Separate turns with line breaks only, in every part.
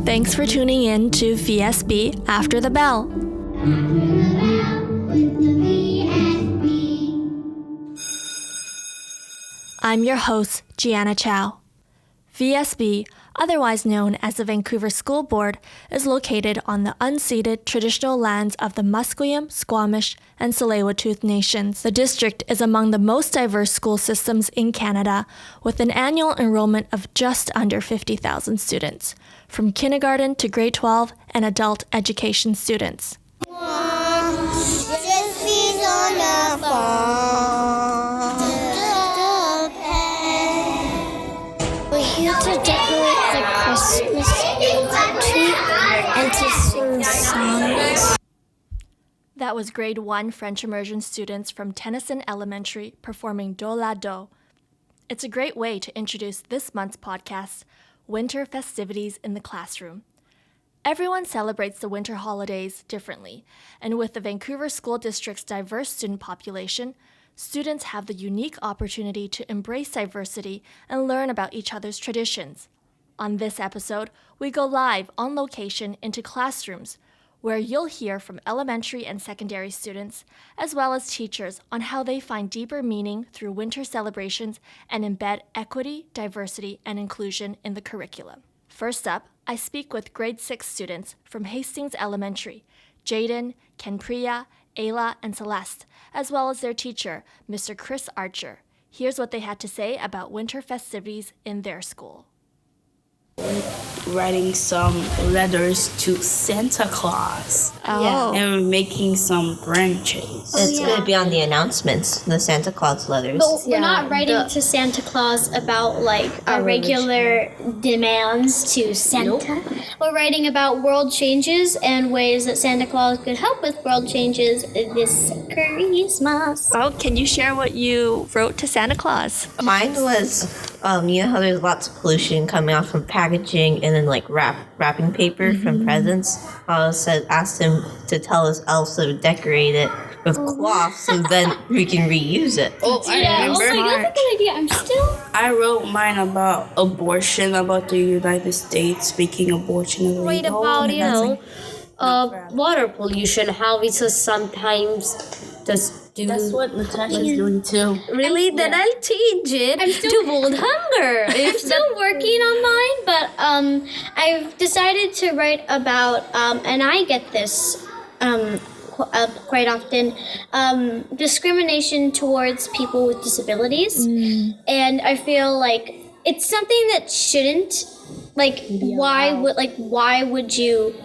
Thanks for tuning in to VSB After the Bell. I'm your host, Gianna Chow. VSB, otherwise known as the Vancouver School Board, is located on the unceded traditional lands of the Musqueam, Squamish, and Tsleil-Waututh nations. The district is among the most diverse school systems in Canada, with an annual enrollment of just under 50,000 students, from kindergarten to grade 12 and adult education students.
To decorate the Christmas tree and to sing songs.
That was grade 1 French immersion students from Tennyson Elementary performing Do La Do. It's a great way to introduce this month's podcast, Winter Festivities in the Classroom. Everyone celebrates the winter holidays differently, and with the Vancouver School District's diverse student population, students have the unique opportunity to embrace diversity and learn about each other's traditions. On this episode, we go live on location into classrooms, where you'll hear from elementary and secondary students, as well as teachers, on how they find deeper meaning through winter celebrations and embed equity, diversity, and inclusion in the curriculum. First up, I speak with grade 6 students from Hastings Elementary, Jaden, Kenpriya, Ayla, and Celeste, as well as their teacher, Mr. Chris Archer. Here's what they had to say about winter festivities in their school.
Writing some letters to Santa Claus.
Oh.
And making some branches.
It's going to be on the announcements, the Santa Claus letters.
But we're not writing to Santa Claus about like our regular demands to Santa. Nope. We're writing about world changes and ways that Santa Claus could help with world changes this Christmas.
Oh, can you share what you wrote to Santa Claus?
Mine was, you know how there's lots of pollution coming out from packaging and then like wrapping paper from presents? I asked him to tell us elves to decorate it with cloth so then we can reuse it.
Oh, I remember.
Oh my God, that's a good idea.
I wrote mine about abortion, about the United States making abortion illegal.
Right about, water pollution, how we just sometimes just do.
That's what Natasha's doing too.
Really? Then I'll change it to world hunger.
I'm still working on mine, but I've decided to write about, and I get this quite often, discrimination towards people with disabilities. And I feel like it's something that shouldn't, why would you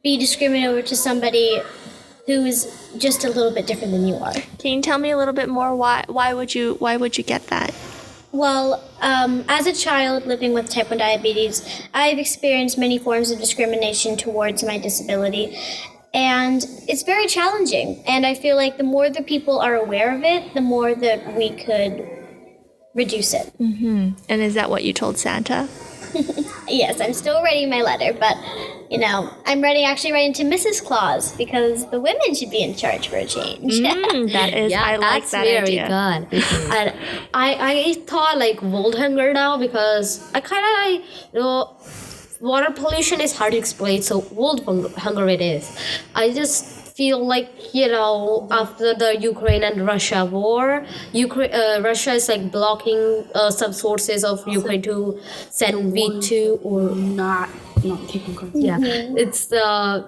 be discriminated to somebody who is just a little bit different than you are?
Can you tell me a little bit more? Why would you get that?
Well, as a child living with type 1 diabetes, I've experienced many forms of discrimination towards my disability, and it's very challenging. And I feel like the more the people are aware of it, the more that we could reduce it.
Mm-hmm. And is that what you told Santa?
Yes, I'm still writing my letter, but, I'm actually writing to Mrs. Claus, because the women should be in charge for a change.
That is, I like that idea.
That's very good. And I thought like world hunger now, because I kind of water pollution is hard to explain, so world hunger it is. I just feel like, after the Ukraine and Russia war, Russia is like blocking some sources of Ukraine to send wheat to, or
not taking control.
Yeah, it's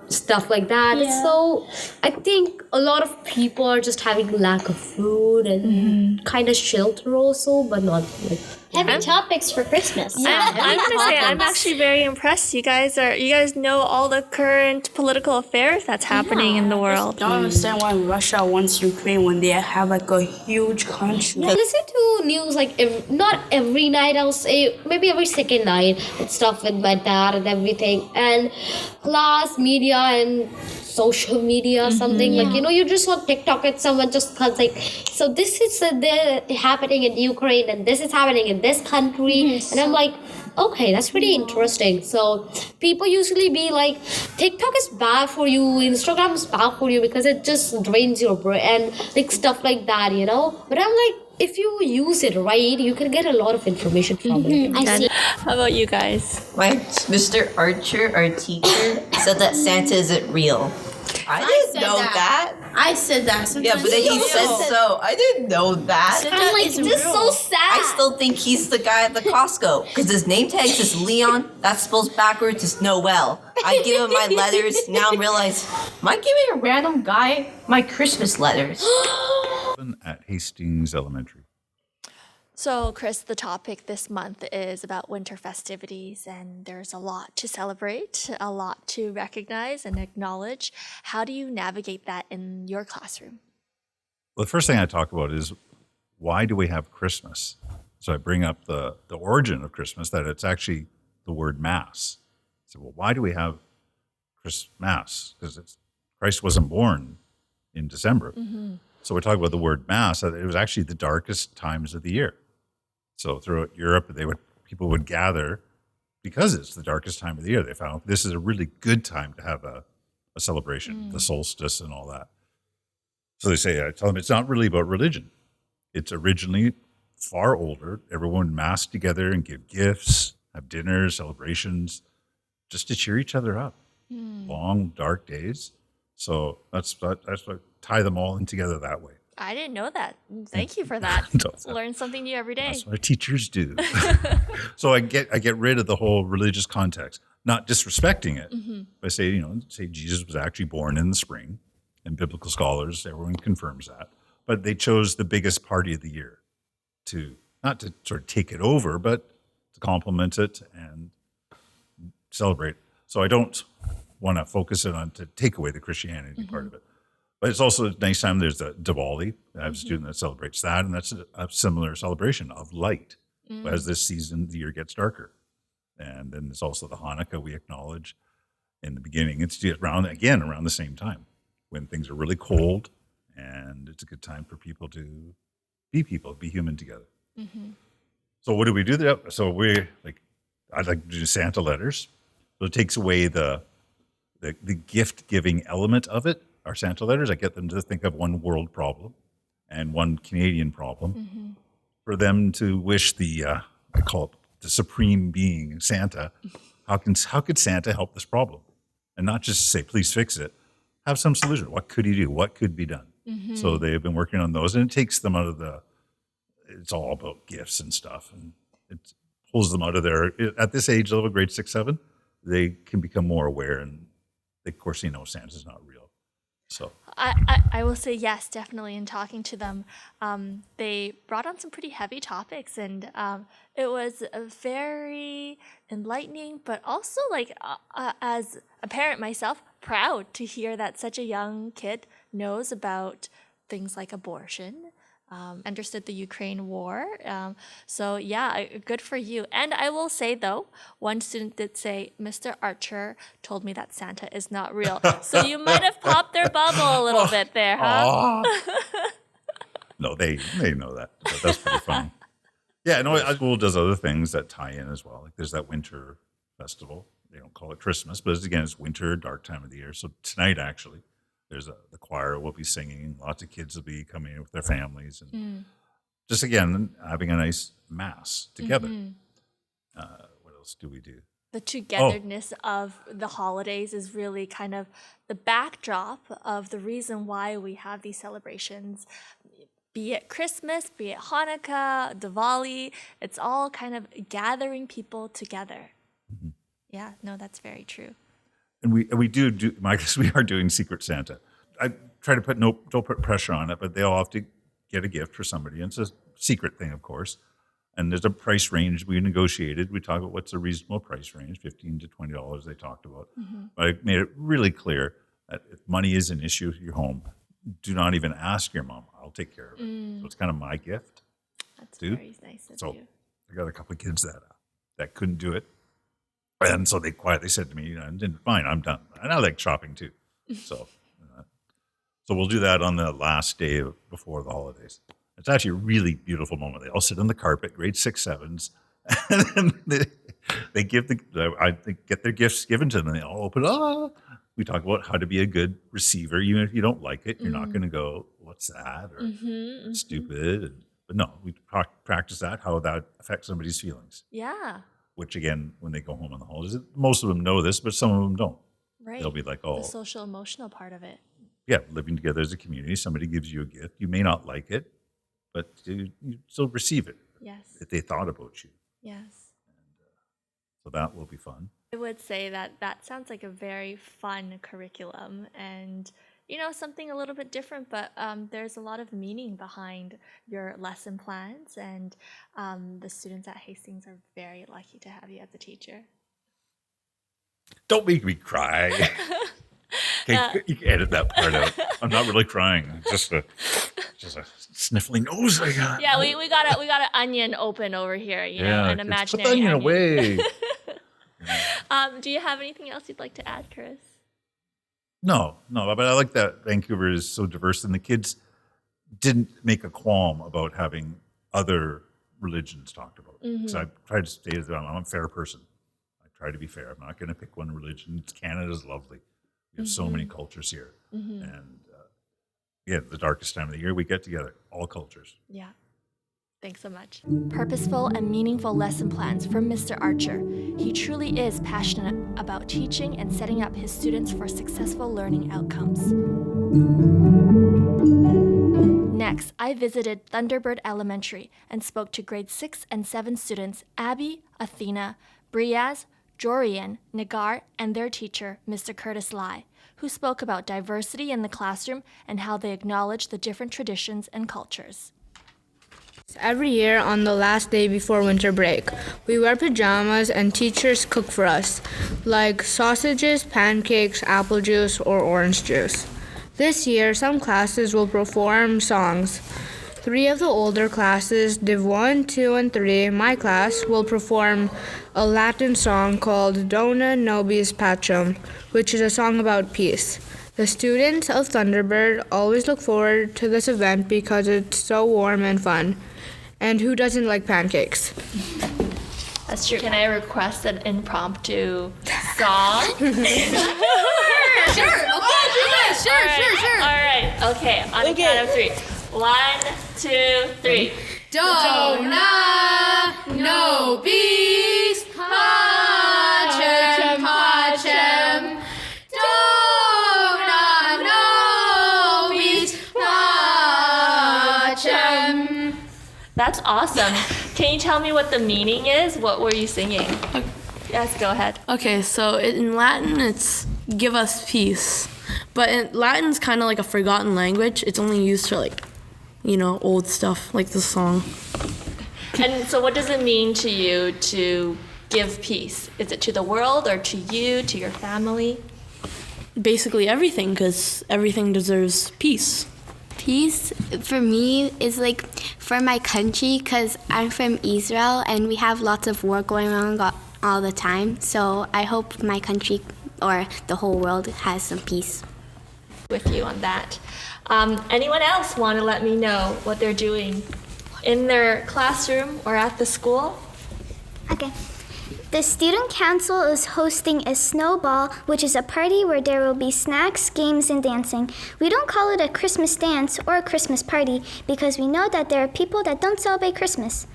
stuff like that.
Yeah.
So I think a lot of people are just having lack of food and kind of shelter also, but not like
Heavy topics for Christmas.
I'm gonna say I'm actually very impressed. You guys know all the current political affairs that's happening in the world.
I don't understand why Russia wants Ukraine when they have like a huge country.
I listen to news like not every night, I'll say maybe every second night, with stuff with my dad and everything, and plus media and social media, something like, you just on TikTok and someone just comes like, so this is happening in Ukraine and this is happening in this country, and I'm like, okay, that's pretty interesting. So people usually be like, TikTok is bad for you, Instagram is bad for you because it just drains your brain and like stuff like that, But I'm like, if you use it right, you can get a lot of information from it.
I see.
How about you guys?
My Mr. Archer, our teacher, said that Santa isn't real. I didn't
said
know that.
I said that.
Yeah, but then he said so. I didn't know that.
I'm like, this is so sad.
I still think he's the guy at the Costco because his name tag says Leon. That spells backwards is Noel. I give him my letters. Now I realize, am I giving a random guy my Christmas letters?
At Hastings Elementary.
So, Chris, the topic this month is about winter festivities, and there's a lot to celebrate, a lot to recognize and acknowledge. How do you navigate that in your classroom?
Well, the first thing I talk about is why do we have Christmas? So I bring up the origin of Christmas, that it's actually the word Mass. So, well, why do we have Mass? Because Christ wasn't born in December. So we talk about the word Mass. It was actually the darkest times of the year. So throughout Europe, people would gather because it's the darkest time of the year. They found this is a really good time to have a celebration, the solstice and all that. So I tell them it's not really about religion. It's originally far older. Everyone would mass together and give gifts, have dinners, celebrations, just to cheer each other up. Long, dark days. So that's what tie them all in together that way.
I didn't know that. Thank you for that. Learn something new every day.
That's what our teachers do. So I get rid of the whole religious context, not disrespecting it. I say, say Jesus was actually born in the spring, and biblical scholars, everyone confirms that. But they chose the biggest party of the year not to sort of take it over, but to complement it and celebrate. So I don't want to focus it on to take away the Christianity part of it. But it's also a nice time. There's the Diwali. I have a student that celebrates that, and that's a similar celebration of light as this season, the year gets darker. And then there's also the Hanukkah we acknowledge in the beginning. It's around the same time when things are really cold, and it's a good time for people to be human together. So what do we do there? So I'd like to do Santa letters. So it takes away the gift giving element of it. Our Santa letters, I get them to think of one world problem and one Canadian problem for them to wish I call it the supreme being, Santa. How could Santa help this problem? And not just say, please fix it. Have some solution. What could he do? What could be done? So they've been working on those, and it takes them out of it's all about gifts and stuff. And it pulls them out of at this age level, grade 6, 7, they can become more aware. And of course, Santa's not real. So
I will say yes, definitely. In talking to them, they brought on some pretty heavy topics, and it was very enlightening, but also as a parent myself, proud to hear that such a young kid knows about things like abortion, understood the Ukraine war. So yeah, good for you. And I will say though, one student did say, Mr. Archer told me that Santa is not real. So you might have popped their bubble a little bit there, huh?
No, they know that. But that's pretty funny. Yeah, no, our school does other things that tie in as well. Like there's that winter festival. They don't call it Christmas, but it's winter, dark time of the year. So tonight, actually, the choir will be singing. Lots of kids will be coming in with their families, and just again having a nice mass together. What else do we do?
The togetherness of the holidays is really kind of the backdrop of the reason why we have these celebrations. Be it Christmas, be it Hanukkah, Diwali, it's all kind of gathering people together. Yeah, no, that's very true.
And we do Marcus, we are doing Secret Santa. I try to don't put pressure on it, but they all have to get a gift for somebody. And it's a secret thing, of course. And there's a price range we negotiated. We talk about what's a reasonable price range, $15 to $20 they talked about. But I made it really clear that if money is an issue at your home, do not even ask your mom. I'll take care of it. So it's kind of my gift.
That's very nice of you.
I got a couple of kids that couldn't do it. And so they quietly said to me, fine, I'm done. And I like shopping too. So we'll do that on the last day before the holidays. It's actually a really beautiful moment. They all sit on the carpet, grade 6, 7s, and then they get their gifts given to them. They all open up. We talk about how to be a good receiver. Even if you don't like it, you're not going to go, what's that? Or stupid. But no, we practice that, how that affects somebody's feelings,
Yeah.
which again, when they go home on the holidays, most of them know this, but some of them don't.
Right.
They'll be like, oh,
the social emotional part of it.
yeah, living together as a community, somebody gives you a gift. You may not like it, but you still receive it
Yes.
if they thought about you.
Yes.
So that will be fun.
I would say that sounds like a very fun curriculum and, something a little bit different, but there's a lot of meaning behind your lesson plans, and the students at Hastings are very lucky to have you as a teacher.
Don't make me cry. Okay, you can edit that part out. I'm not really crying. Just a sniffling nose I got.
Yeah, we got an onion open over here, an
put
imaginary
the onion
onion.
away.
Do you have anything else you'd like to add, Chris?
No, but I like that Vancouver is so diverse, and the kids didn't make a qualm about having other religions talked about. Because I tried to say to them, I'm a fair person. I try to be fair. I'm not going to pick one religion. Canada's lovely. We have so many cultures here. And the darkest time of the year, we get together, all cultures.
Yeah. Thanks so much. Purposeful and meaningful lesson plans from Mr. Archer. He truly is passionate about teaching and setting up his students for successful learning outcomes. Next, I visited Thunderbird Elementary and spoke to grade 6 and 7 students Abby, Athena, Briaz, Jorian, Nagar, and their teacher, Mr. Curtis Lai, who spoke about diversity in the classroom and how they acknowledge the different traditions and cultures.
Every year on the last day before winter break, we wear pajamas and teachers cook for us, like sausages, pancakes, apple juice, or orange juice. This year, some classes will perform songs. 3 of the older classes, Div 1, 2, and 3, my class, will perform a Latin song called Dona Nobis Pacem, which is a song about peace. The students of Thunderbird always look forward to this event because it's so warm and fun. And who doesn't like pancakes?
That's true. Can I request an impromptu song?
Sure.
All right. Okay. On the count of 3. 1, 2, 3.
Dona nobis pacem pacem. Dona nobis pacem.
That's awesome. Can you tell me what the meaning is? What were you singing? Yes, go ahead.
Okay, so in Latin, it's give us peace. But Latin's kind of like a forgotten language. It's only used for old stuff like the song.
And so what does it mean to you to give peace? Is it to the world or to you, to your family?
Basically everything, because everything deserves peace.
Peace for me is like for my country, because I'm from Israel and we have lots of war going on all the time. So I hope my country or the whole world has some peace.
With you on that. Anyone else want to let me know what they're doing in their classroom or at the school?
Okay. The student council is hosting a snowball, which is a party where there will be snacks, games, and dancing. We don't call it a Christmas dance or a Christmas party because we know that there are people that don't celebrate Christmas.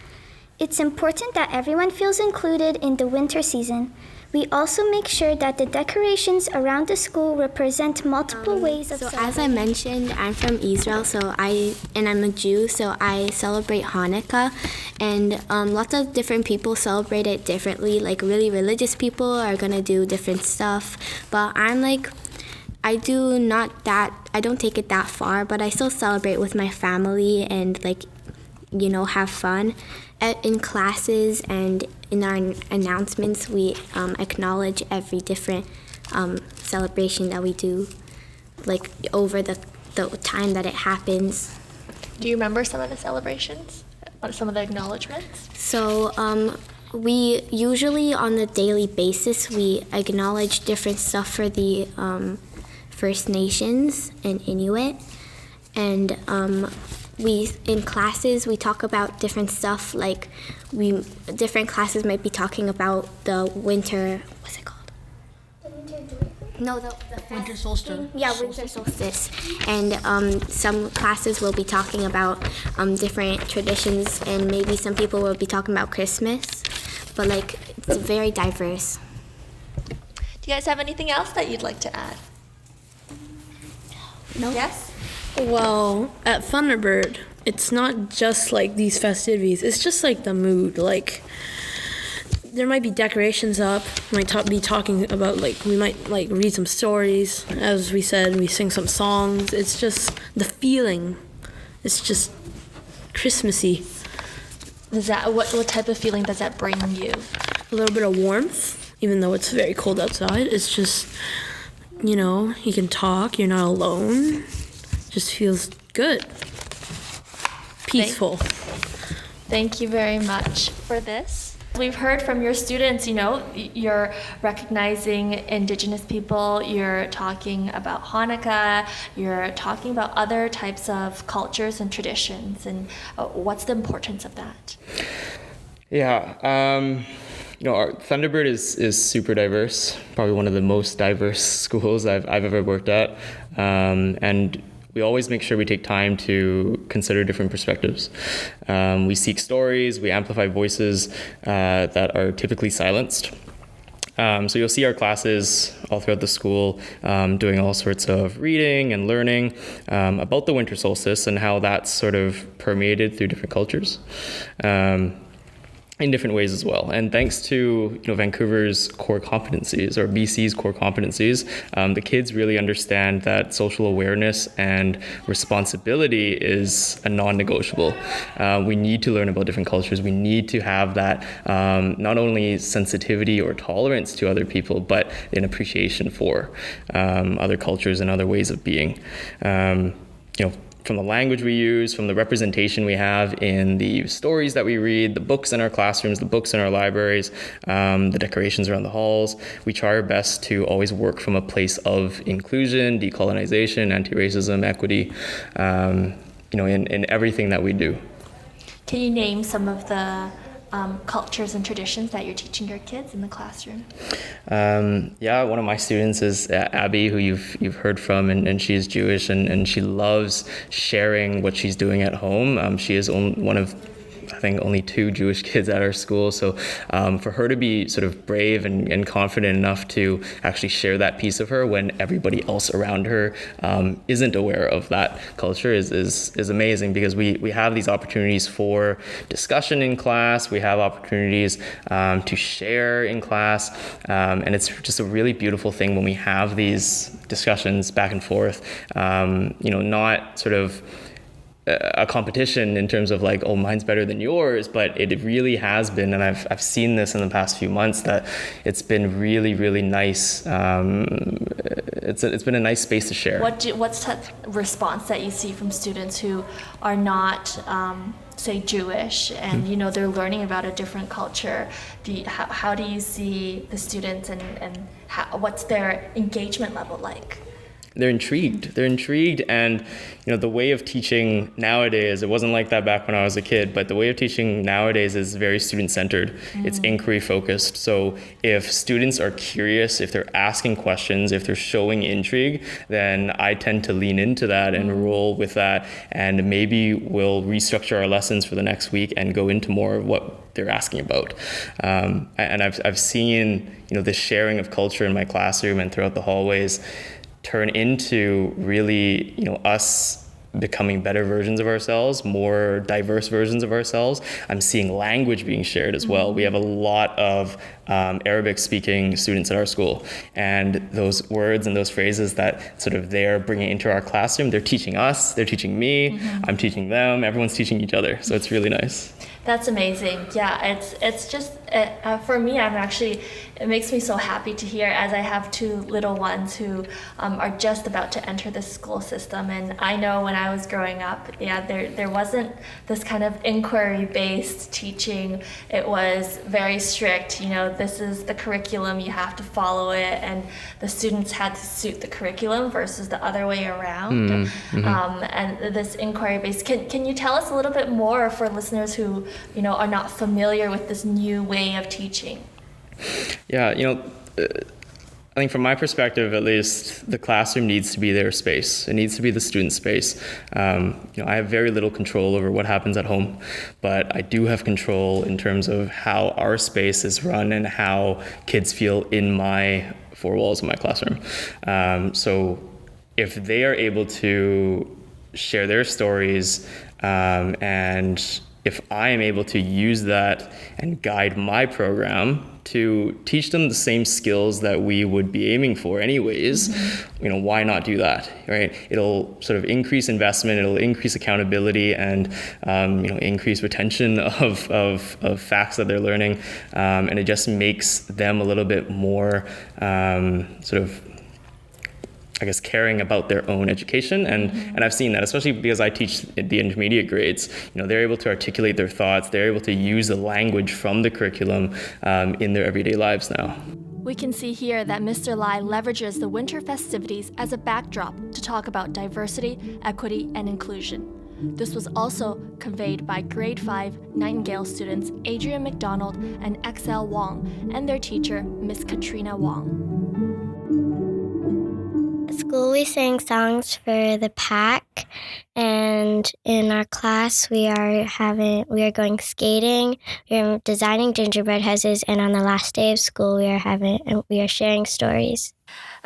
It's important that everyone feels included in the winter season. We also make sure that the decorations around the school represent multiple ways of celebrating.
As I mentioned, I'm from Israel, and I'm a Jew, so I celebrate Hanukkah, and lots of different people celebrate it differently. Like really religious people are gonna do different stuff, but I don't take it that far, but I still celebrate with my family and have fun. In classes and in our announcements, we acknowledge every different celebration that we do, over the time that it happens.
Do you remember some of the celebrations? Some of the acknowledgements?
So we usually, on a daily basis, we acknowledge different stuff for the First Nations and Inuit, and in classes, we talk about different stuff, different classes might be talking about the winter, what's it called?
The winter
No, the
Winter solstice.
Yeah, winter solstice. And some classes will be talking about different traditions, and maybe some people will be talking about Christmas. But like, it's very diverse.
Do you guys have anything else that you'd like to add?
No?
Yes?
Well, at Thunderbird, it's not just like these festivities. It's just like the mood. Like, there might be decorations up. We might be talking about, like, we might like read some stories. As we said, we sing some songs. It's just the feeling. It's just Christmassy.
Does that what type of feeling does that bring you?
A little bit of warmth, even though it's very cold outside. It's just, you know, you can talk. You're not alone. Just feels good. Peaceful.
Thank you very much for this. We've heard from your students, you know, you're recognizing Indigenous people, you're talking about Hanukkah, you're talking about other types of cultures and traditions, and what's the importance of that?
Yeah, you know, our Thunderbird is super diverse, probably one of the most diverse schools I've ever worked at, and we always make sure we take time to consider different perspectives. We seek stories, we amplify voices that are typically silenced. So you'll see our classes all throughout the school doing all sorts of reading and learning about the winter solstice and how that's sort of permeated through different cultures. In different ways as well. And thanks to Vancouver's core competencies, or BC's core competencies, the kids really understand that social awareness and responsibility is a non-negotiable. We need to learn about different cultures. We need to have that not only sensitivity or tolerance to other people, but an appreciation for other cultures and other ways of being. From the language we use, from the representation we have in the stories that we read, the books in our classrooms, the books in our libraries, the decorations around the halls, we try our best to always work from a place of inclusion, decolonization, anti-racism, equity, in everything that we do.
Can you name some of the cultures and traditions that you're teaching your kids in the classroom?
One of my students is Abby, who you've heard from, and she is Jewish, and she loves sharing what she's doing at home. She is one of, I think, only 2 Jewish kids at our school. So for her to be sort of brave and confident enough to actually share that piece of her when everybody else around her isn't aware of that culture is amazing, because we have these opportunities for discussion in class. We have opportunities to share in class. And it's just a really beautiful thing when we have these discussions back and forth, not sort of a competition in terms of like, oh, mine's better than yours, but it really has been, and I've seen this in the past few months, that it's been really, really nice. It's been a nice space to share.
What's that response that you see from students who are not, say, Jewish, and they're learning about a different culture? How do you see the students, and what's their engagement level like?
They're intrigued, and the way of teaching nowadays, it wasn't like that back when I was a kid, but the way of teaching nowadays is very student-centered. It's inquiry-focused. So if students are curious, if they're asking questions, if they're showing intrigue, then I tend to lean into that and roll with that, and maybe we'll restructure our lessons for the next week and go into more of what they're asking about. And I've seen this sharing of culture in my classroom and throughout the hallways turn into really, us becoming better versions of ourselves, more diverse versions of ourselves. I'm seeing language being shared as well. We have a lot of Arabic-speaking students at our school, and those words and those phrases that sort of they're bringing into our classroom, they're teaching us, they're teaching me, I'm teaching them, everyone's teaching each other. So it's really nice.
That's amazing. Yeah, it's just, for me, it makes me so happy to hear, as I have 2 little ones who are just about to enter the school system. And I know when I was growing up, there wasn't this kind of inquiry-based teaching. It was very strict, this is the curriculum, you have to follow it, and the students had to suit the curriculum versus the other way around. And this inquiry-based, can you tell us a little bit more for listeners who are not familiar with this new way of teaching?
Yeah, I think from my perspective, at least, the classroom needs to be their space. It needs to be the student space. I have very little control over what happens at home, but I do have control in terms of how our space is run and how kids feel in my four walls of my classroom. So if they are able to share their stories, and if I am able to use that and guide my program to teach them the same skills that we would be aiming for anyways, why not do that, right? It'll sort of increase investment, it'll increase accountability, and increase retention of facts that they're learning, and it just makes them a little bit more sort of, I guess, caring about their own education. And I've seen that, especially because I teach the intermediate grades. They're able to articulate their thoughts. They're able to use the language from the curriculum in their everyday lives now.
We can see here that Mr. Lai leverages the winter festivities as a backdrop to talk about diversity, equity, and inclusion. This was also conveyed by grade 5 Nightingale students Adrian McDonald and XL Wong and their teacher, Miss Katrina Wong.
At school, we sang songs for the pack, and in our class, we are going skating. We are designing gingerbread houses, and on the last day of school, we are sharing stories.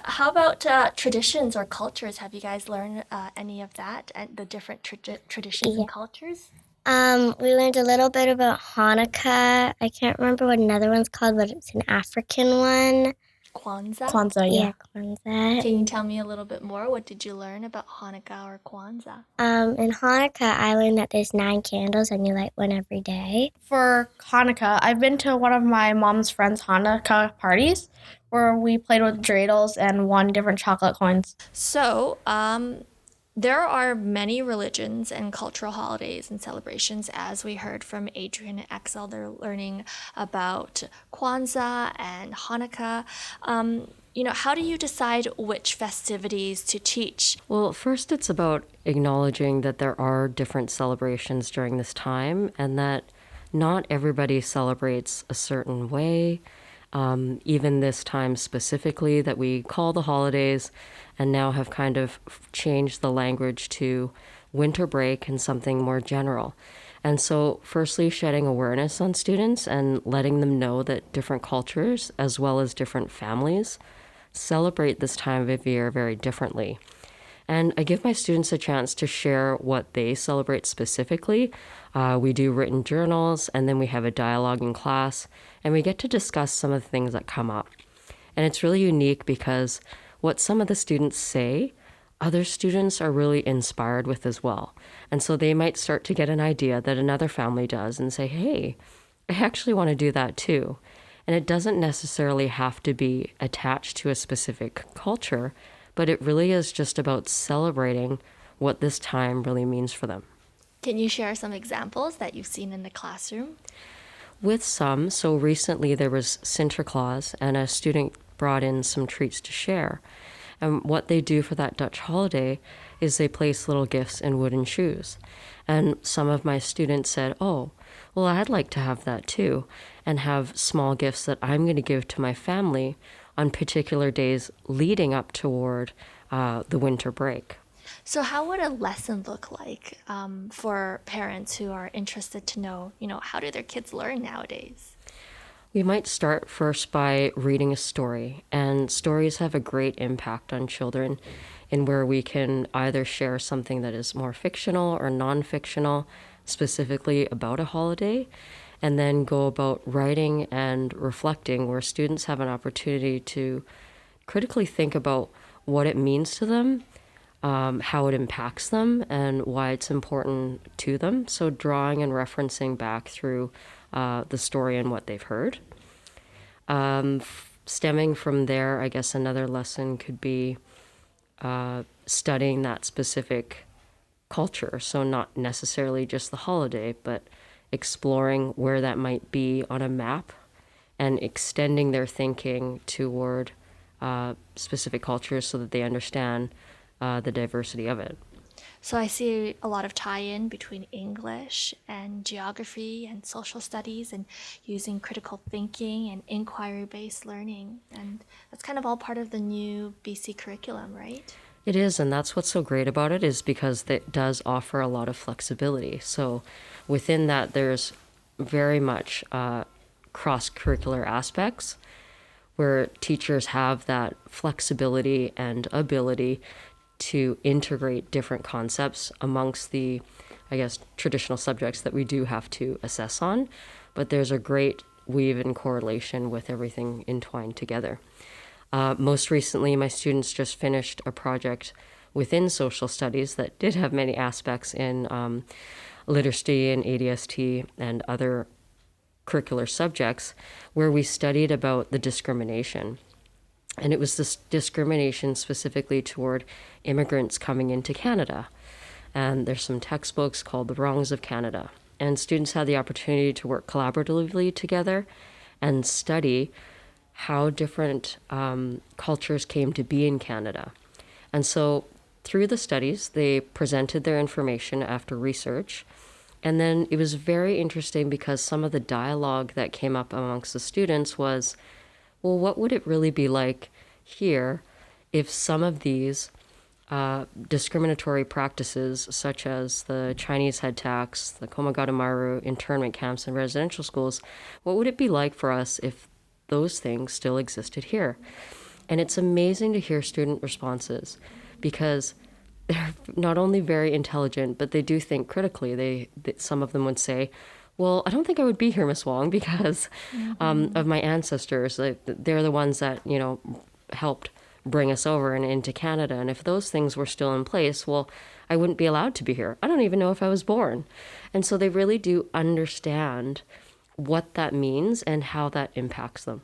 How about traditions or cultures? Have you guys learned any of that, the different traditions and cultures?
We learned a little bit about Hanukkah. I can't remember what another one's called, but it's an African one.
Kwanzaa?
Yeah, Kwanzaa.
Can you tell me a little bit more? What did you learn about Hanukkah or Kwanzaa?
In Hanukkah, I learned that there's 9 candles and you light one every day.
For Hanukkah, I've been to one of my mom's friends' Hanukkah parties where we played with dreidels and won different chocolate coins.
So, there are many religions and cultural holidays and celebrations, as we heard from Adrian and Axel. They're learning about Kwanzaa and Hanukkah. How do you decide which festivities to teach?
Well, first it's about acknowledging that there are different celebrations during this time and that not everybody celebrates a certain way. Even this time specifically that we call the holidays, and now have kind of changed the language to winter break and something more general. And so firstly, shedding awareness on students and letting them know that different cultures, as well as different families, celebrate this time of year very differently. And I give my students a chance to share what they celebrate specifically. We do written journals, and then we have a dialogue in class, and we get to discuss some of the things that come up. And it's really unique because what some of the students say, other students are really inspired with as well. And so they might start to get an idea that another family does and say, hey, I actually want to do that too. And it doesn't necessarily have to be attached to a specific culture, but it really is just about celebrating what this time really means for them.
Can you share some examples that you've seen in the classroom?
With some, so recently there was Sinterklaas, and a student brought in some treats to share. And what they do for that Dutch holiday is they place little gifts in wooden shoes. And some of my students said, oh, well, I'd like to have that too, and have small gifts that I'm going to give to my family on particular days leading up toward the winter break.
So how would a lesson look like for parents who are interested to know, how do their kids learn nowadays?
We might start first by reading a story, and stories have a great impact on children in where we can either share something that is more fictional or non-fictional, specifically about a holiday, and then go about writing and reflecting where students have an opportunity to critically think about what it means to them, how it impacts them, and why it's important to them. So drawing and referencing back through the story and what they've heard. Stemming from there, I guess another lesson could be studying that specific culture. So not necessarily just the holiday, but exploring where that might be on a map and extending their thinking toward specific cultures so that they understand the diversity of it.
So I see a lot of tie-in between English and geography and social studies and using critical thinking and inquiry-based learning. And that's kind of all part of the new BC curriculum, right?
It is, and that's what's so great about it, is because it does offer a lot of flexibility. So within that, there's very much cross-curricular aspects where teachers have that flexibility and ability to integrate different concepts amongst the, I guess, traditional subjects that we do have to assess on. But there's a great weave and correlation with everything entwined together. Most recently, my students just finished a project within social studies that did have many aspects in literacy and ADST and other curricular subjects, where we studied about the discrimination. And it was this discrimination specifically toward immigrants coming into Canada. And there's some textbooks called The Wrongs of Canada. And students had the opportunity to work collaboratively together and study how different cultures came to be in Canada. And so through the studies, they presented their information after research. And then it was very interesting because some of the dialogue that came up amongst the students was, well, what would it really be like here if some of these discriminatory practices, such as the Chinese head tax, the Komagata-Maru internment camps and residential schools, what would it be like for us if those things still existed here? And it's amazing to hear student responses because they're not only very intelligent, but they do think critically. Some of them would say, well, I don't think I would be here, Miss Wong, because of my ancestors. They're the ones that, helped bring us over and into Canada. And if those things were still in place, well, I wouldn't be allowed to be here. I don't even know if I was born. And so they really do understand what that means and how that impacts them.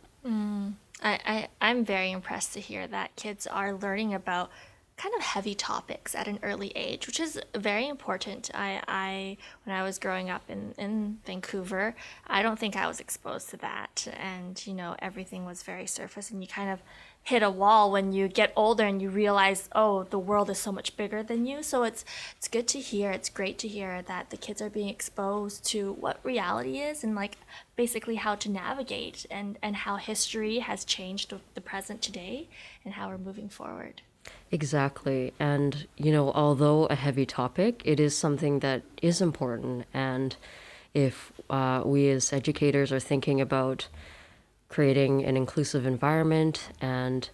I'm very impressed to hear that kids are learning about kind of heavy topics at an early age, which is very important. When I was growing up in Vancouver, I don't think I was exposed to that. And, everything was very surface, and you kind of hit a wall when you get older and you realize, oh, the world is so much bigger than you. So it's good to hear. It's great to hear that the kids are being exposed to what reality is and basically how to navigate and how history has changed the present today and how we're moving forward.
Exactly. And, although a heavy topic, it is something that is important. And if we as educators are thinking about creating an inclusive environment and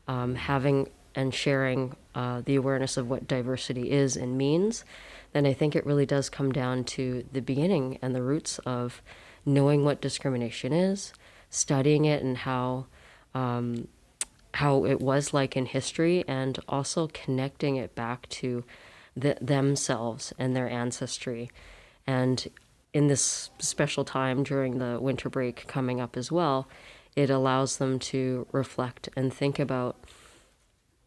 having and sharing the awareness of what diversity is and means, then I think it really does come down to the beginning and the roots of knowing what discrimination is, studying it and how it was like in history, and also connecting it back to themselves and their ancestry. And in this special time during the winter break coming up as well, it allows them to reflect and think about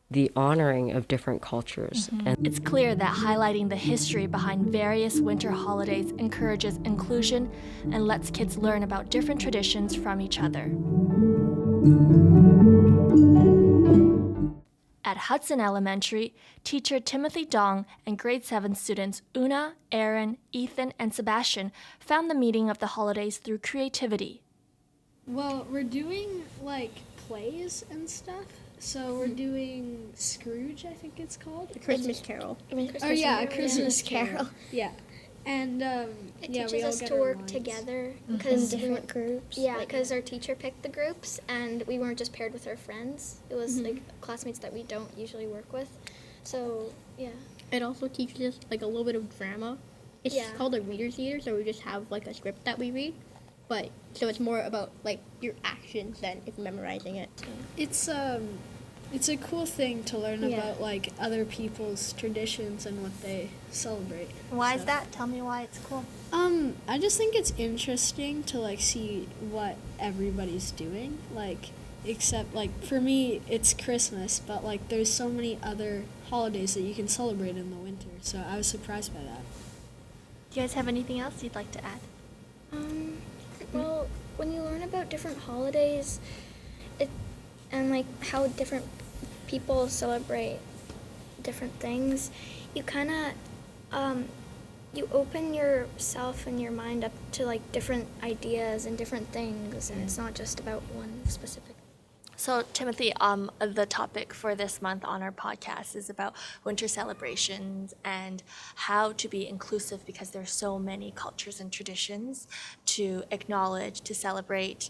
the honoring of different cultures. And
it's clear that highlighting the history behind various winter holidays encourages inclusion and lets kids learn about different traditions from each other. At Hudson Elementary, teacher Timothy Dong and grade 7 students Una, Aaron, Ethan, and Sebastian found the meaning of the holidays through creativity.
Well, we're doing plays and stuff. So we're doing Scrooge, I think it's called.
A Christmas Carol.
A Christmas Carol. Yeah. And
it teaches us to work together because different groups. Yeah, because our teacher picked the groups, and we weren't just paired with our friends. It was classmates that we don't usually work with. So yeah.
It also teaches us a little bit of drama. It's called a reader's theater, so we just have a script that we read. But so it's more about your actions than if memorizing it.
It's a cool thing to learn about other people's traditions and what they celebrate.
Why is that? Tell me why it's cool.
I just think it's interesting to see what everybody's doing. Except for me, it's Christmas, but there's so many other holidays that you can celebrate in the winter. So I was surprised by that.
Do you guys have anything else you'd like to add?
Well, when you learn about different holidays, and how different people celebrate different things, you kind of you open yourself and your mind up to like different ideas and different things, and it's not just about one specific.
So, Timothy, the topic for this month on our podcast is about winter celebrations and how to be inclusive because there's so many cultures and traditions to acknowledge, to celebrate.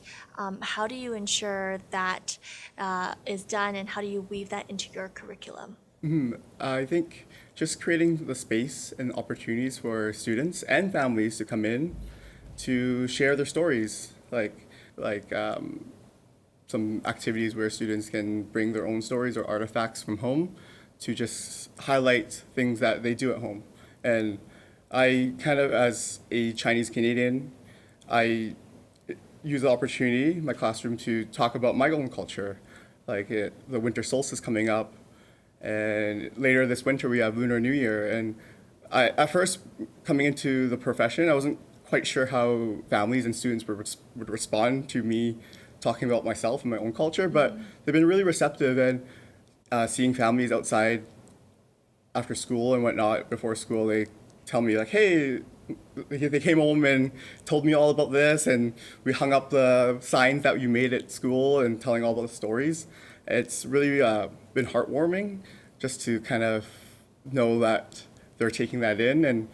How do you ensure that is done, and how do you weave that into your curriculum?
I think just creating the space and opportunities for students and families to come in to share their stories, like some activities where students can bring their own stories or artifacts from home to just highlight things that they do at home. And I kind of, as a Chinese Canadian, I use the opportunity in my classroom to talk about my own culture, like the winter solstice coming up. And later this winter, we have Lunar New Year. And at first, coming into the profession, I wasn't quite sure how families and students would respond to me talking about myself and my own culture, but they've been really receptive, and seeing families outside after school and whatnot, before school, they tell me like, hey, they came home and told me all about this, and we hung up the signs that you made at school and telling all about the stories. It's really been heartwarming just to kind of know that they're taking that in and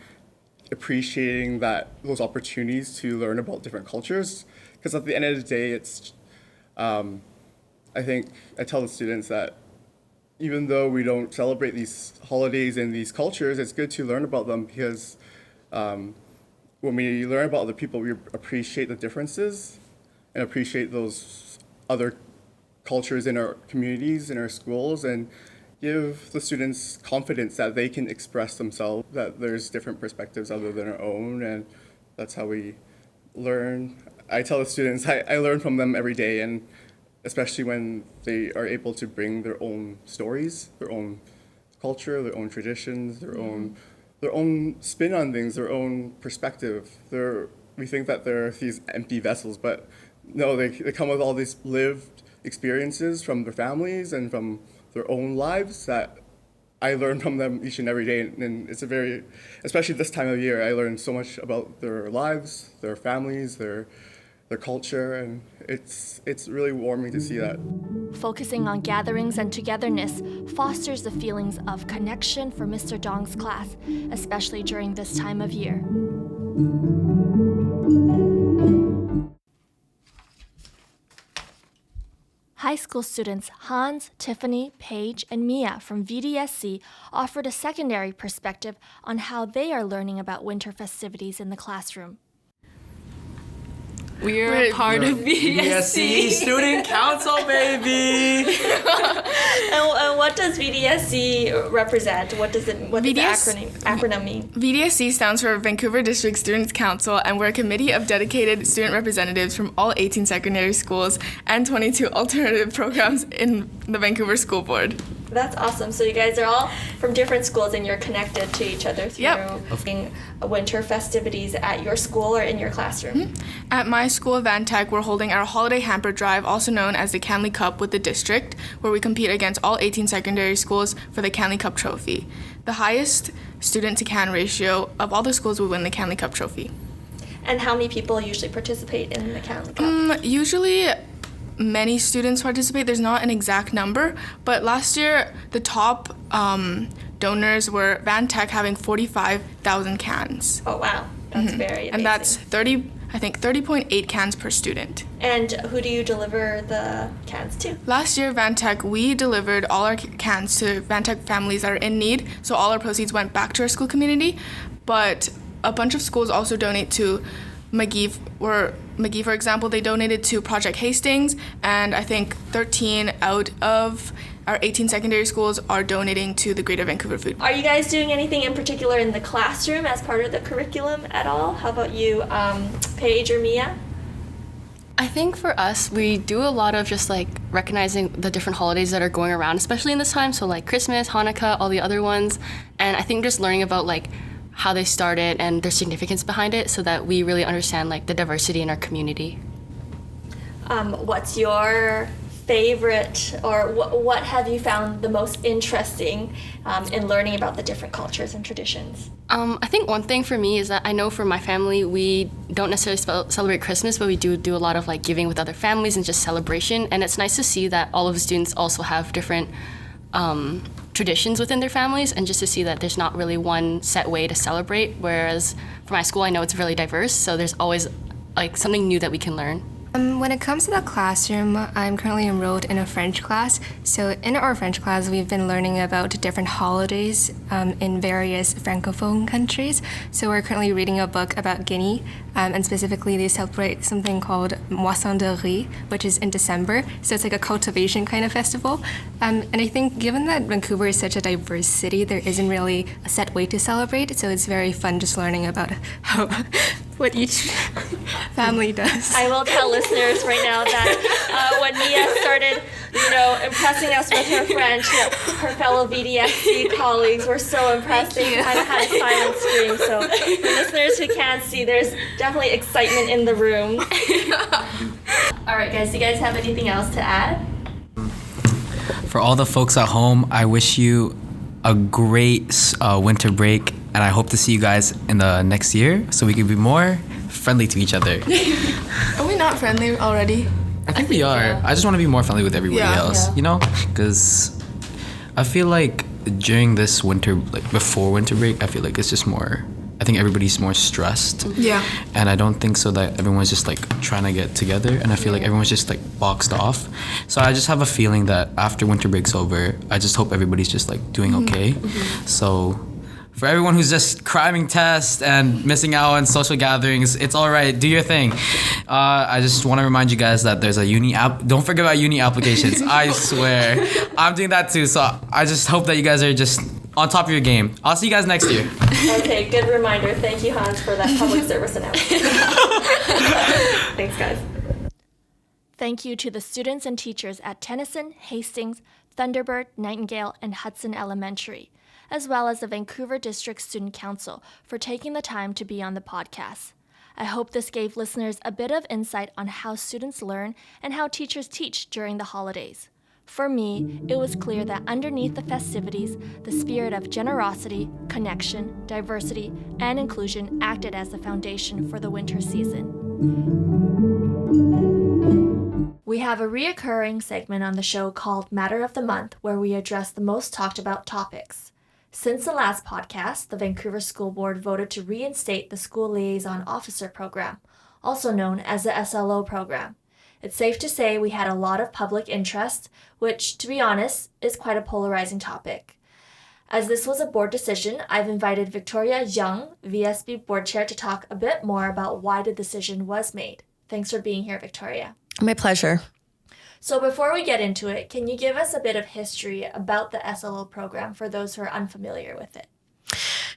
appreciating those opportunities to learn about different cultures. Because at the end of the day, it's I think I tell the students that even though we don't celebrate these holidays and these cultures, it's good to learn about them, because when we learn about other people, we appreciate the differences and appreciate those other cultures in our communities, in our schools, and give the students confidence that they can express themselves, that there's different perspectives other than our own, and that's how we learn. I tell the students I learn from them every day, and especially when they are able to bring their own stories, their own culture, their own traditions, their own spin on things, their own perspective. We think that they're these empty vessels, but no, they come with all these lived experiences from their families and from their own lives that I learn from them each and every day. And it's especially this time of year, I learn so much about their lives, their families, their culture, and it's really warming to see that.
Focusing on gatherings and togetherness fosters the feelings of connection for Mr. Dong's class, especially during this time of year. High school students Hans, Tiffany, Paige, and Mia from VDSC offered a secondary perspective on how they are learning about winter festivities in the classroom.
We're part of VDSC
Student Council, baby!
And what does VDSC represent? What does the acronym mean?
VDSC stands for Vancouver District Students Council, and we're a committee of dedicated student representatives from all 18 secondary schools and 22 alternative programs in the Vancouver School Board.
That's awesome. So you guys are all from different schools, and you're connected to each other through winter festivities at your school or in your classroom.
Mm-hmm. At my school, Van Tech, we're holding our holiday hamper drive, also known as the Canley Cup, with the district, where we compete against all 18 secondary schools for the Canley Cup trophy. The highest student-to-can ratio of all the schools will win the Canley Cup trophy.
And how many people usually participate in the Canley Cup?
Usually many students participate. There's not an exact number, but last year the top donors were Van Tech, having 45,000 cans.
Oh wow, that's very amazing.
And that's 30.8 cans per student.
And who do you deliver the cans to?
Last year, Van Tech, we delivered all our cans to Van Tech families that are in need, so all our proceeds went back to our school community, but a bunch of schools also donate to McGee, for example, they donated to Project Hastings, and I think 13 out of our 18 secondary schools are donating to the Greater Vancouver Food.
Are you guys doing anything in particular in the classroom as part of the curriculum at all? How about you, Paige or Mia?
I think for us, we do a lot of just like recognizing the different holidays that are going around, especially in this time. So like Christmas, Hanukkah, all the other ones. And I think just learning about like how they started and their significance behind it, so that we really understand like the diversity in our community.
What's your favorite, or what have you found the most interesting in learning about the different cultures and traditions?
I think one thing for me is that I know for my family, we don't necessarily celebrate Christmas, but we do a lot of like giving with other families and just celebration. And it's nice to see that all of the students also have different traditions within their families, and just to see that there's not really one set way to celebrate. Whereas for my school, I know it's really diverse, so there's always like something new that we can learn.
When it comes to the classroom, I'm currently enrolled in a French class. So in our French class, we've been learning about different holidays in various Francophone countries. So we're currently reading a book about Guinea, and specifically they celebrate something called Moisson de Riz, which is in December. So it's like a cultivation kind of festival. And I think given that Vancouver is such a diverse city, there isn't really a set way to celebrate. So it's very fun just learning about how what each family does.
I will tell listeners right now that when Mia started, impressing us with her French, her fellow VDSC colleagues were so impressed. They kind of had a silent scream. So for listeners who can't see, there's definitely excitement in the room. All right, guys, do you guys have anything else to add?
For all the folks at home, I wish you a great winter break, and I hope to see you guys in the next year so we can be more friendly to each other.
Are we not friendly already?
I think we are. Yeah. I just want to be more friendly with everybody else, because I feel like during this winter, like before winter break, I feel like it's just more, I think everybody's more stressed.
Yeah.
And I don't think so that everyone's just like trying to get together, and I feel like everyone's just like boxed off. So I just have a feeling that after winter break's over, I just hope everybody's just like doing okay. So for everyone who's just cramming tests and missing out on social gatherings, it's all right. Do your thing. I just want to remind you guys that there's a uni app. Don't forget about uni applications. I swear. I'm doing that too. So I just hope that you guys are just on top of your game. I'll see you guys next year.
Okay, good reminder. Thank you, Hans, for that public service announcement. Thanks, guys. Thank you to the students and teachers at Tennyson, Hastings, Thunderbird, Nightingale, and Hudson Elementary, as well as the Vancouver District Student Council for taking the time to be on the podcast. I hope this gave listeners a bit of insight on how students learn and how teachers teach during the holidays. For me, it was clear that underneath the festivities, the spirit of generosity, connection, diversity, and inclusion acted as the foundation for the winter season. We have a reoccurring segment on the show called Matter of the Month, where we address the most talked about topics. Since the last podcast, the Vancouver School Board voted to reinstate the School Liaison Officer Program, also known as the SLO program. It's safe to say we had a lot of public interest, which, to be honest, is quite a polarizing topic. As this was a board decision, I've invited Victoria Jung, VSB Board Chair, to talk a bit more about why the decision was made. Thanks for being here, Victoria.
My pleasure.
So before we get into it, can you give us a bit of history about the SLO program for those who are unfamiliar with it?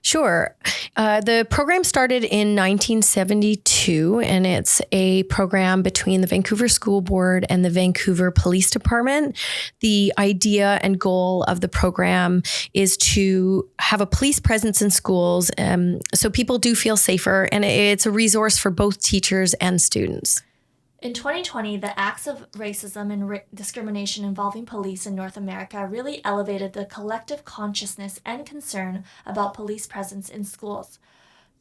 Sure. The program started in 1972, and it's a program between the Vancouver School Board and the Vancouver Police Department. The idea and goal of the program is to have a police presence in schools so people do feel safer, and it's a resource for both teachers and students.
In 2020, the acts of racism and discrimination involving police in North America really elevated the collective consciousness and concern about police presence in schools.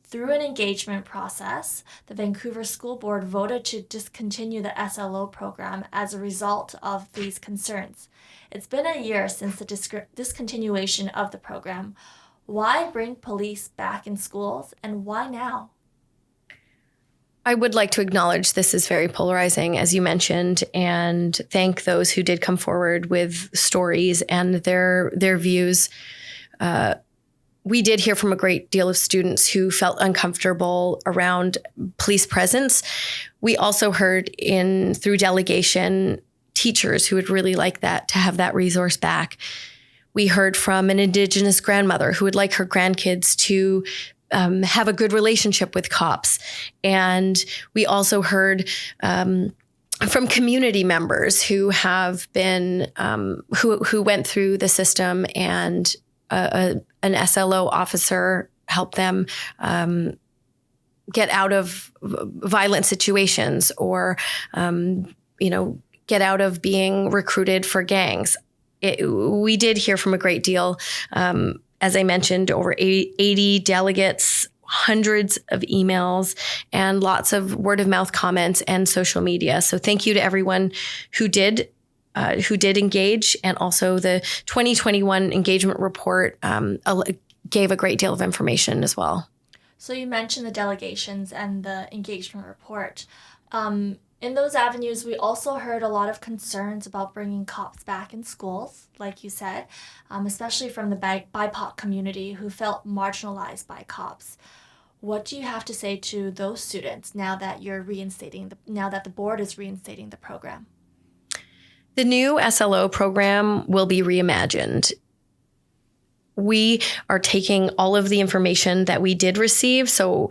Through an engagement process, the Vancouver School Board voted to discontinue the SLO program as a result of these concerns. It's been a year since the discontinuation of the program. Why bring police back in schools, and why now?
I would like to acknowledge this is very polarizing, as you mentioned, and thank those who did come forward with stories and their views. We did hear from a great deal of students who felt uncomfortable around police presence. We also heard through delegation teachers who would really like that, to have that resource back. We heard from an Indigenous grandmother who would like her grandkids to have a good relationship with cops. And we also heard from community members who have been, who went through the system, and an SLO officer helped them get out of violent situations, or, get out of being recruited for gangs. We did hear from a great deal. As I mentioned, over 80 delegates, hundreds of emails, and lots of word of mouth comments and social media. So thank you to everyone who did engage, and also the 2021 engagement report gave a great deal of information as well.
So you mentioned the delegations and the engagement report. In those avenues, we also heard a lot of concerns about bringing cops back in schools, like you said, especially from the BIPOC community who felt marginalized by cops. What do you have to say to those students now that now that the board is reinstating the program?
The new SLO program will be reimagined. We are taking all of the information that we did receive. So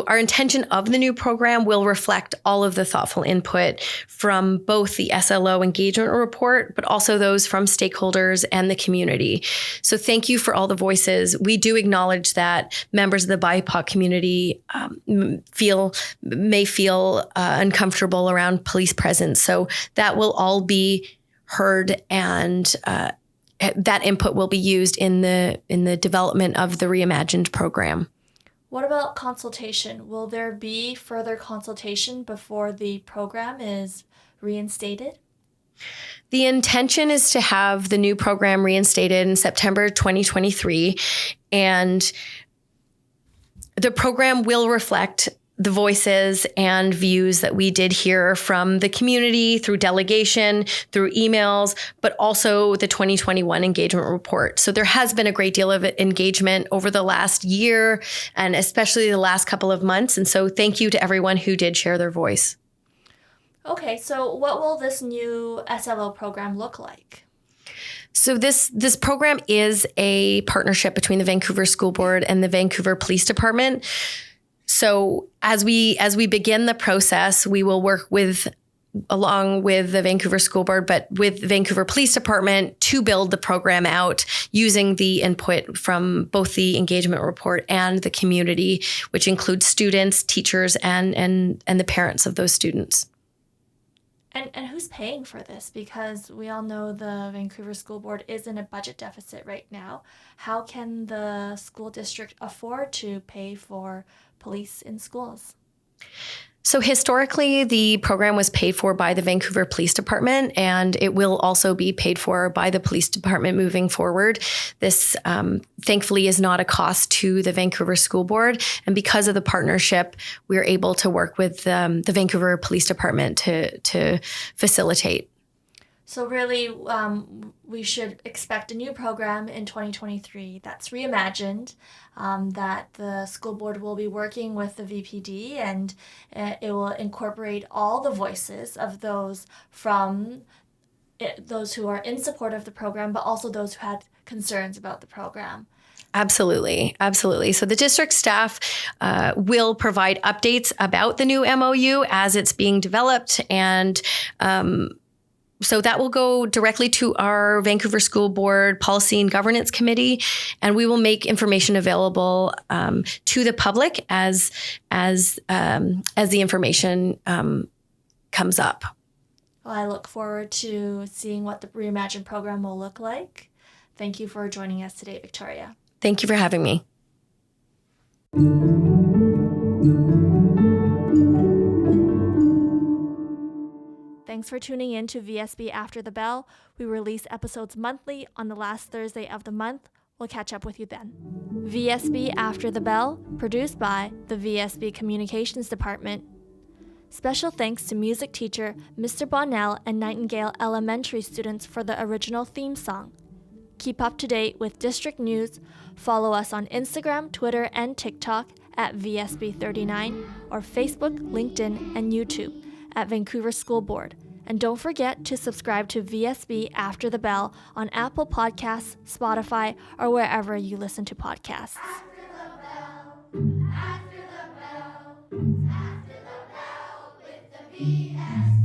our intention of the new program will reflect all of the thoughtful input from both the SLO engagement report, but also those from stakeholders and the community. So thank you for all the voices. We do acknowledge that members of the BIPOC community may feel uncomfortable around police presence. So that will all be heard, and that input will be used in the development of the reimagined program.
What about consultation? Will there be further consultation before the program is reinstated?
The intention is to have the new program reinstated in September 2023, and the program will reflect the voices and views that we did hear from the community through delegation, through emails, but also the 2021 engagement report. So there has been a great deal of engagement over the last year, and especially the last couple of months. And so thank you to everyone who did share their voice.
Okay, so what will this new SLO program look like?
So this program is a partnership between the Vancouver School Board and the Vancouver Police Department. So as we begin the process, we will work along with the Vancouver School Board, but with the Vancouver Police Department to build the program out using the input from both the engagement report and the community, which includes students, teachers, and the parents of those students.
And who's paying for this? Because we all know the Vancouver School Board is in a budget deficit right now. How can the school district afford to pay for police in schools?
So historically, the program was paid for by the Vancouver Police Department, and it will also be paid for by the police department moving forward. This, thankfully, is not a cost to the Vancouver School Board. And because of the partnership, we're able to work with the Vancouver Police Department to facilitate.
So really, we should expect a new program in 2023 that's reimagined, that the school board will be working with the VPD, and it will incorporate all the voices of those who are in support of the program, but also those who had concerns about the program.
Absolutely. Absolutely. So the district staff will provide updates about the new MOU as it's being developed, and so that will go directly to our Vancouver School Board Policy and Governance Committee, and we will make information available to the public as the information comes up.
Well, I look forward to seeing what the reimagined program will look like. Thank you for joining us today, Victoria.
Thank you for having me.
Thanks for tuning in to VSB After the Bell. We release episodes monthly on the last Thursday of the month. We'll catch up with you then. VSB After the Bell, produced by the VSB Communications Department. Special thanks to music teacher Mr. Bonnell and Nightingale Elementary students for the original theme song. Keep up to date with district news. Follow us on Instagram, Twitter, and TikTok at VSB39, or Facebook, LinkedIn, and YouTube at Vancouver School Board. And don't forget to subscribe to VSB After the Bell on Apple Podcasts, Spotify, or wherever you listen to podcasts.
After the bell with the VSB.